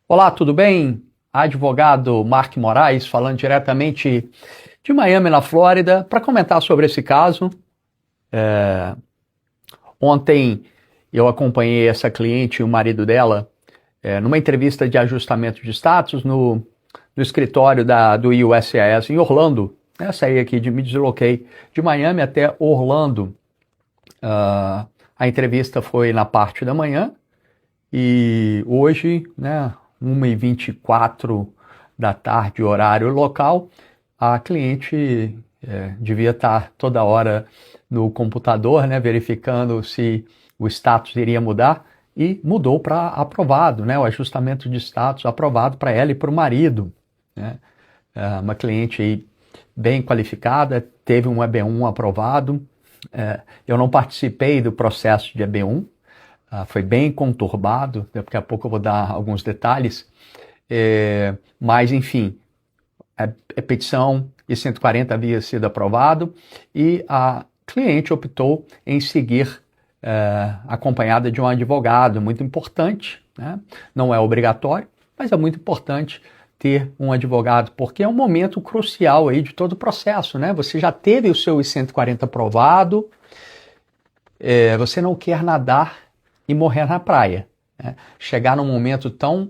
Olá, tudo bem? Advogado Mark Moraes, falando diretamente de Miami, na Flórida, para comentar sobre esse caso. Ontem eu acompanhei essa cliente e o marido dela numa entrevista de ajustamento de status no escritório do USCIS em Orlando. Saí aqui, me desloquei de Miami até Orlando. A entrevista foi na parte da manhã e hoje, 1h24 da tarde, horário local, a cliente devia estar toda hora no computador, verificando se o status iria mudar, e mudou para aprovado, o ajustamento de status aprovado para ela e para o marido. Uma cliente aí bem qualificada, teve um EB1 aprovado. Eu não participei do processo de EB1, foi bem conturbado, daqui a pouco eu vou dar alguns detalhes, mas enfim, a petição I-140 havia sido aprovado e a cliente optou em seguir acompanhada de um advogado. Muito importante, não é obrigatório, mas é muito importante ter um advogado, porque é um momento crucial aí de todo o processo, Você já teve o seu I-140 aprovado, você não quer nadar e morrer na praia, chegar num momento tão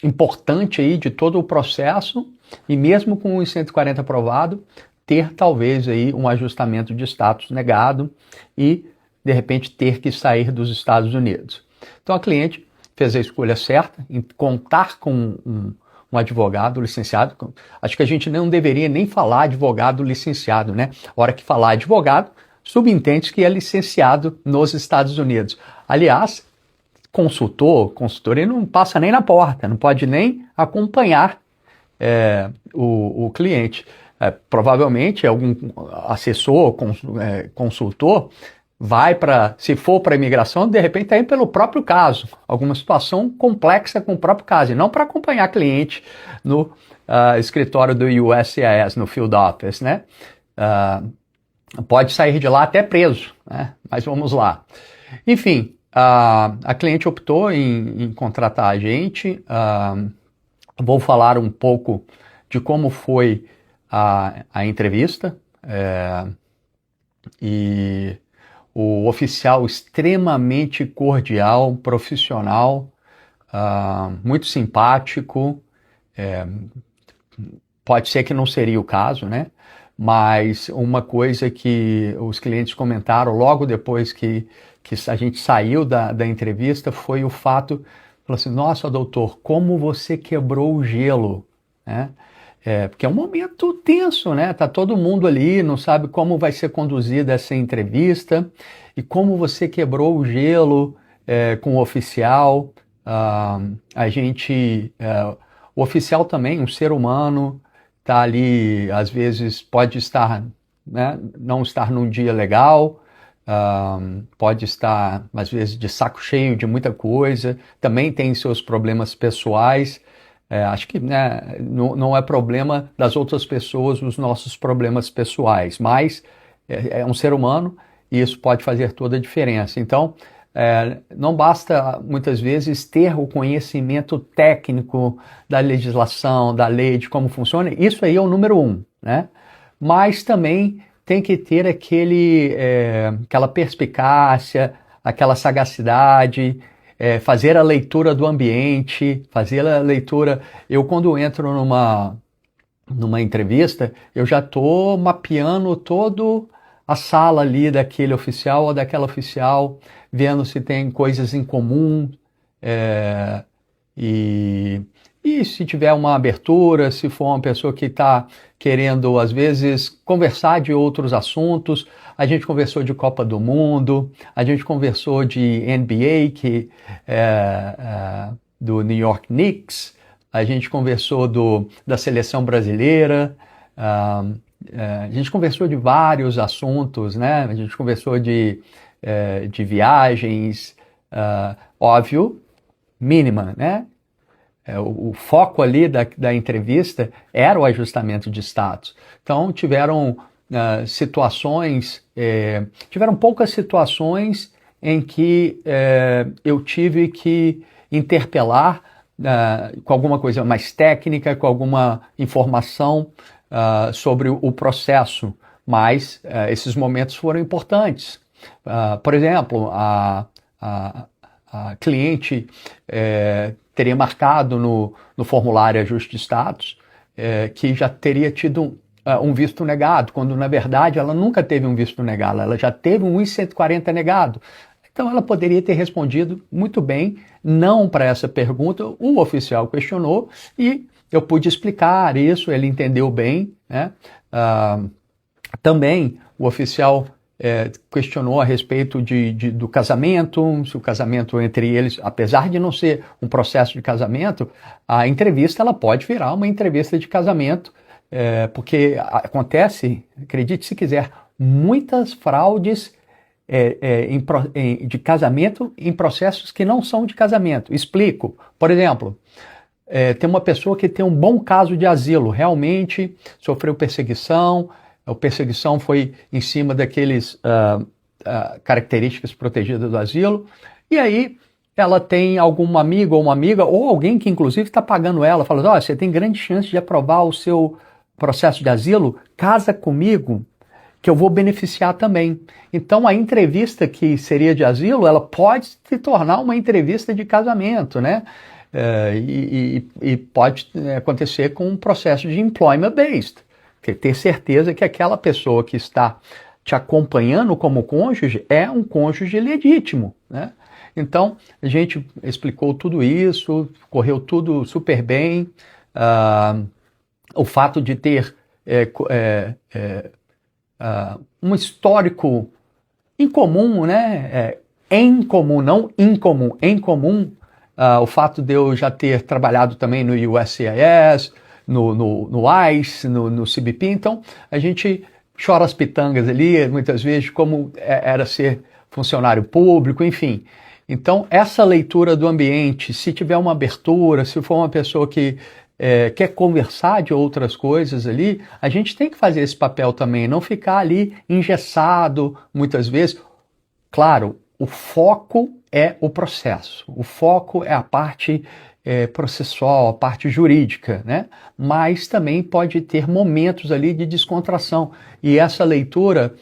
importante aí de todo o processo e mesmo com o I-140 aprovado, ter talvez aí um ajustamento de status negado e de repente ter que sair dos Estados Unidos. Então a cliente fez a escolha certa em contar com um advogado licenciado. Acho que a gente não deveria nem falar advogado licenciado, A hora que falar advogado, subentende que é licenciado nos Estados Unidos. Aliás, consultor, ele não passa nem na porta, não pode nem acompanhar o cliente. Provavelmente algum assessor, consultor, vai se for para a imigração, de repente está indo pelo próprio caso, alguma situação complexa com o próprio caso, e não para acompanhar cliente no escritório do USCIS, no Field Office, pode sair de lá até preso, mas vamos lá. Enfim, a cliente optou em contratar a gente. Vou falar um pouco de como foi a entrevista, e o oficial extremamente cordial, profissional, muito simpático. Pode ser que não seria o caso, mas uma coisa que os clientes comentaram logo depois que a gente saiu da entrevista foi o fato, falou assim: nossa, doutor, como você quebrou o gelo, porque é um momento tenso, Tá todo mundo ali, não sabe como vai ser conduzida essa entrevista, e como você quebrou o gelo com o oficial. O oficial também, um ser humano, está ali, às vezes pode estar, não estar num dia legal, pode estar, às vezes, de saco cheio de muita coisa, também tem seus problemas pessoais. Acho que não é problema das outras pessoas os nossos problemas pessoais, mas é um ser humano e isso pode fazer toda a diferença. Então, não basta muitas vezes ter o conhecimento técnico da legislação, da lei, de como funciona, isso aí é o número um, mas também tem que ter aquela perspicácia, aquela sagacidade, fazer a leitura do ambiente, fazer a leitura. Eu, quando entro numa entrevista, eu já estou mapeando toda a sala ali daquele oficial ou daquela oficial, vendo se tem coisas em comum, e se tiver uma abertura, se for uma pessoa que está querendo, às vezes, conversar de outros assuntos. A gente conversou de Copa do Mundo, a gente conversou de NBA, do New York Knicks, a gente conversou da seleção brasileira, a gente conversou de vários assuntos, A gente conversou de viagens, óbvio, mínima, O foco ali da entrevista era o ajustamento de status. Então, tiveram poucas situações em que eu tive que interpelar com alguma coisa mais técnica, com alguma informação sobre o processo, mas esses momentos foram importantes. Por exemplo, a cliente teria marcado no formulário ajuste de status que já teria tido um visto negado, quando na verdade ela nunca teve um visto negado, ela já teve um I-140 negado. Então ela poderia ter respondido muito bem, não para essa pergunta, o oficial questionou e eu pude explicar isso, ele entendeu bem, né? Também o oficial questionou a respeito do casamento, se o casamento entre eles, apesar de não ser um processo de casamento, a entrevista ela pode virar uma entrevista de casamento, porque acontece, acredite se quiser, muitas fraudes de casamento em processos que não são de casamento. Explico. Por exemplo, tem uma pessoa que tem um bom caso de asilo, realmente sofreu perseguição, a perseguição foi em cima daqueles características protegidas do asilo, e aí ela tem algum amigo ou uma amiga, ou alguém que inclusive está pagando ela, falando, você tem grande chance de aprovar o seu processo de asilo, casa comigo, que eu vou beneficiar também. Então a entrevista que seria de asilo, ela pode se tornar uma entrevista de casamento, né? E pode acontecer com um processo de employment-based. Ter certeza que aquela pessoa que está te acompanhando como cônjuge é um cônjuge legítimo, né? Então, a gente explicou tudo isso, correu tudo super bem. O fato de ter um histórico em comum, né? Em comum, não incomum, em comum. O fato de eu já ter trabalhado também no USCIS, no ICE, no CBP, então a gente chora as pitangas ali, muitas vezes, como era ser funcionário público, enfim. Então, essa leitura do ambiente, se tiver uma abertura, se for uma pessoa que quer conversar de outras coisas ali, a gente tem que fazer esse papel também, não ficar ali engessado, muitas vezes. Claro, o foco é o processo, o foco é a parte processual, a parte jurídica, né? Mas também pode ter momentos ali de descontração. E essa leitura,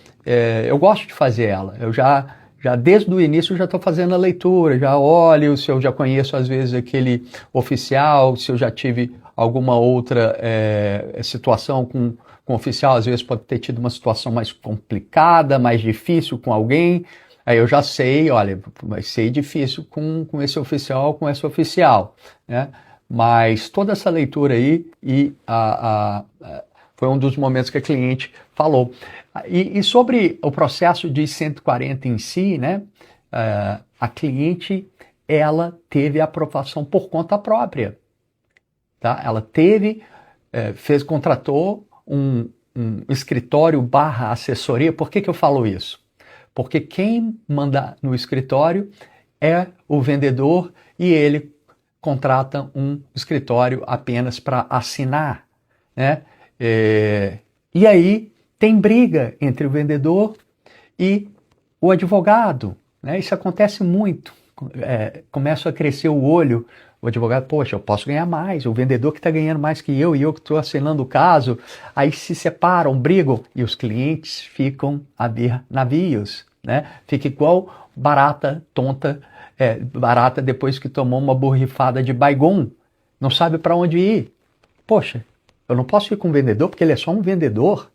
eu gosto de fazer ela. Eu já desde o início já estou fazendo a leitura, já olho se eu já conheço às vezes aquele oficial, se eu já tive alguma outra situação com o oficial, às vezes pode ter tido uma situação mais complicada, mais difícil com alguém. Aí eu já sei, olha, vai ser difícil com esse oficial, com essa oficial, né? Mas toda essa leitura aí foi um dos momentos que a cliente falou. E sobre o processo de 140 em si, né? A cliente, ela teve a aprovação por conta própria, tá? Ela contratou um escritório / assessoria. Por que eu falo isso? Porque quem manda no escritório é o vendedor e ele contrata um escritório apenas para assinar, né? E aí tem briga entre o vendedor e o advogado, né? Isso acontece muito. Começa a crescer o olho, o advogado, poxa, eu posso ganhar mais, o vendedor que está ganhando mais que eu e eu que estou assinando o caso, aí se separam, brigam e os clientes ficam a ver navios, né? Fica igual barata tonta, barata depois que tomou uma borrifada de Baygon, não sabe para onde ir. Poxa, eu não posso ir com o vendedor porque ele é só um vendedor,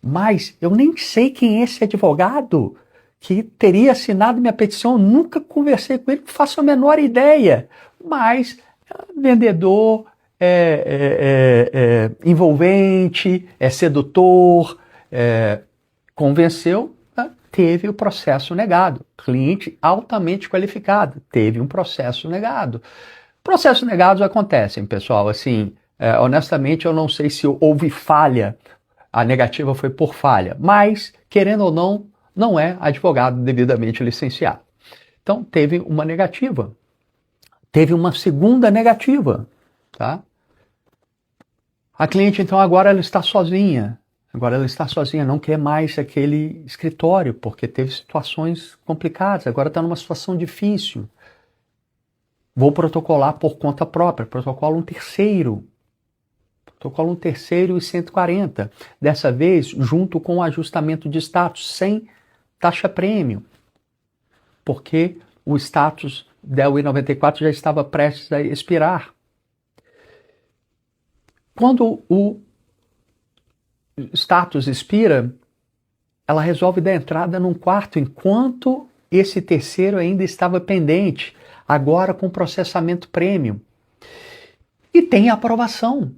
mas eu nem sei quem é esse advogado que teria assinado minha petição, eu nunca conversei com ele, não faço a menor ideia, mas vendedor, envolvente, sedutor, convenceu, né? Teve o processo negado. Cliente altamente qualificado, teve um processo negado. Processos negados acontecem, pessoal, assim, honestamente eu não sei se houve falha, a negativa foi por falha, mas, querendo ou não, não é advogado devidamente licenciado. Então, teve uma negativa. Teve uma segunda negativa, tá? A cliente, então, agora ela está sozinha. Agora ela está sozinha, não quer mais aquele escritório, porque teve situações complicadas. Agora está numa situação difícil. vou protocolar por conta própria, protocolo um terceiro e 140, dessa vez junto com o ajustamento de status, sem taxa prêmio, porque o status da UI-94 já estava prestes a expirar. Quando o status expira, ela resolve dar entrada num quarto, enquanto esse terceiro ainda estava pendente, agora com processamento premium. E tem aprovação,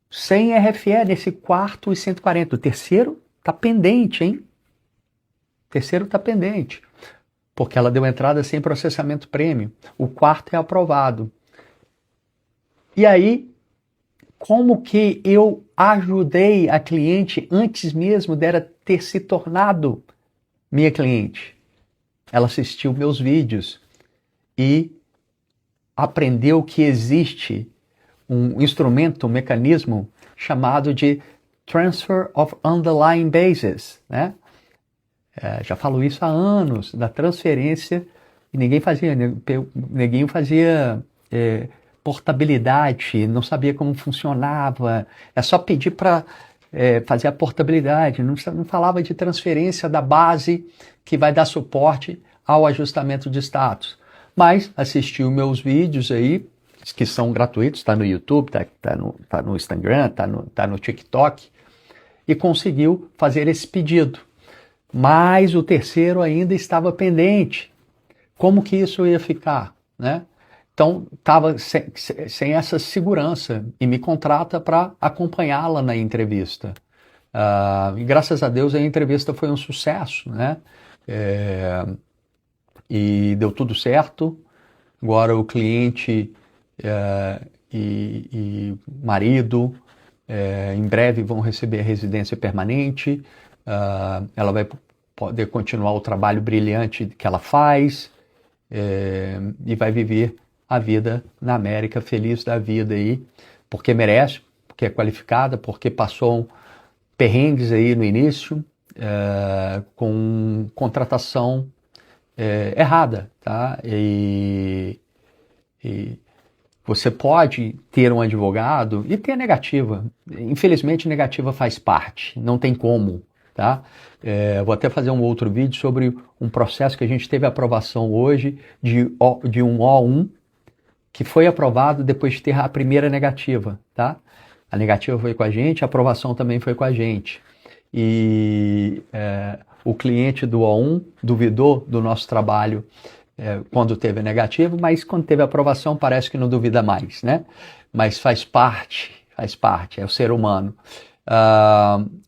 sem RFE nesse quarto e 140. O terceiro está pendente, hein? O terceiro está pendente, porque ela deu entrada sem processamento premium. O quarto é aprovado. E aí, como que eu ajudei a cliente antes mesmo dela ter se tornado minha cliente? Ela assistiu meus vídeos e aprendeu que existe um instrumento, um mecanismo chamado de Transfer of Underlying Bases, né? Já falo isso há anos, da transferência, e ninguém fazia, neguinho fazia portabilidade, não sabia como funcionava, é só pedir para fazer a portabilidade, não falava de transferência da base que vai dar suporte ao ajustamento de status. Mas assistiu meus vídeos aí, que são gratuitos, está no YouTube, tá no Instagram, tá no TikTok, e conseguiu fazer esse pedido. Mas o terceiro ainda estava pendente. Como que isso ia ficar, né? Então, estava sem essa segurança e me contrata para acompanhá-la na entrevista. E graças a Deus a entrevista foi um sucesso, né? E deu tudo certo. Agora o cliente e marido em breve vão receber a residência permanente. Ela vai poder continuar o trabalho brilhante que ela faz e vai viver a vida na América, feliz da vida aí, porque merece, porque é qualificada, porque passou perrengues aí no início, com contratação errada, tá? E você pode ter um advogado e ter negativa. Infelizmente, negativa faz parte, não tem como, tá? Vou até fazer um outro vídeo sobre um processo que a gente teve aprovação hoje de um O1, que foi aprovado depois de ter a primeira negativa, tá? A negativa foi com a gente, a aprovação também foi com a gente. E o cliente do O1 duvidou do nosso trabalho quando teve a negativa, mas quando teve a aprovação parece que não duvida mais, né? Mas faz parte, é o ser humano.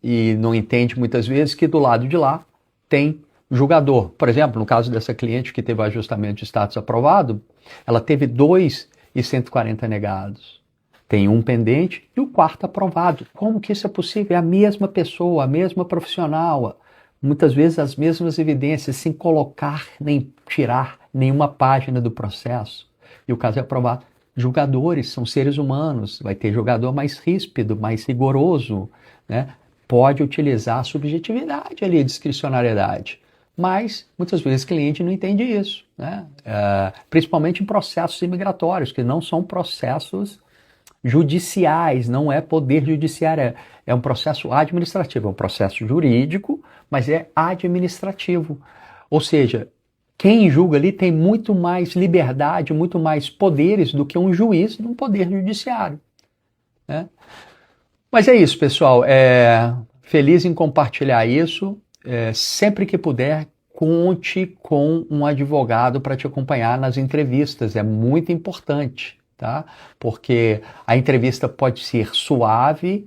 E não entende muitas vezes que do lado de lá tem julgador. Por exemplo, no caso dessa cliente que teve o ajustamento de status aprovado, ela teve 2 e 140 negados. Tem um pendente e o quarto aprovado. Como que isso é possível? É a mesma pessoa, a mesma profissional, muitas vezes as mesmas evidências, sem colocar nem tirar nenhuma página do processo. E o caso é aprovado. Julgadores são seres humanos, vai ter julgador mais ríspido, mais rigoroso, né? Pode utilizar a subjetividade ali, a discricionariedade. Mas, muitas vezes, o cliente não entende isso, né? Principalmente em processos imigratórios, que não são processos judiciais, não é poder judiciário, é um processo administrativo, é um processo jurídico, mas é administrativo. Ou seja, quem julga ali tem muito mais liberdade, muito mais poderes do que um juiz num poder judiciário, né? Mas é isso, pessoal. Feliz em compartilhar isso. Sempre que puder, conte com um advogado para te acompanhar nas entrevistas. É muito importante, tá? Porque a entrevista pode ser suave,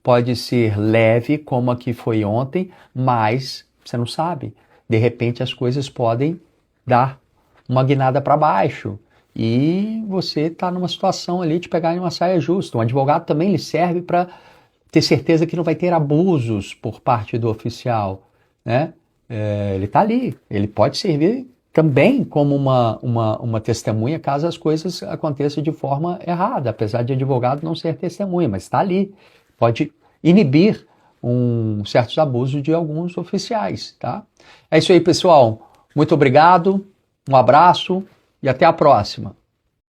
pode ser leve, como a que foi ontem, mas você não sabe. De repente as coisas podem dar uma guinada para baixo e você está numa situação ali de pegar em uma saia justa. Um advogado também lhe serve para ter certeza que não vai ter abusos por parte do oficial, né? Ele está ali, ele pode servir também como uma testemunha caso as coisas aconteçam de forma errada, apesar de advogado não ser testemunha, mas está ali, pode inibir certos abusos de alguns oficiais, tá? É isso aí, pessoal. Muito obrigado, um abraço e até a próxima.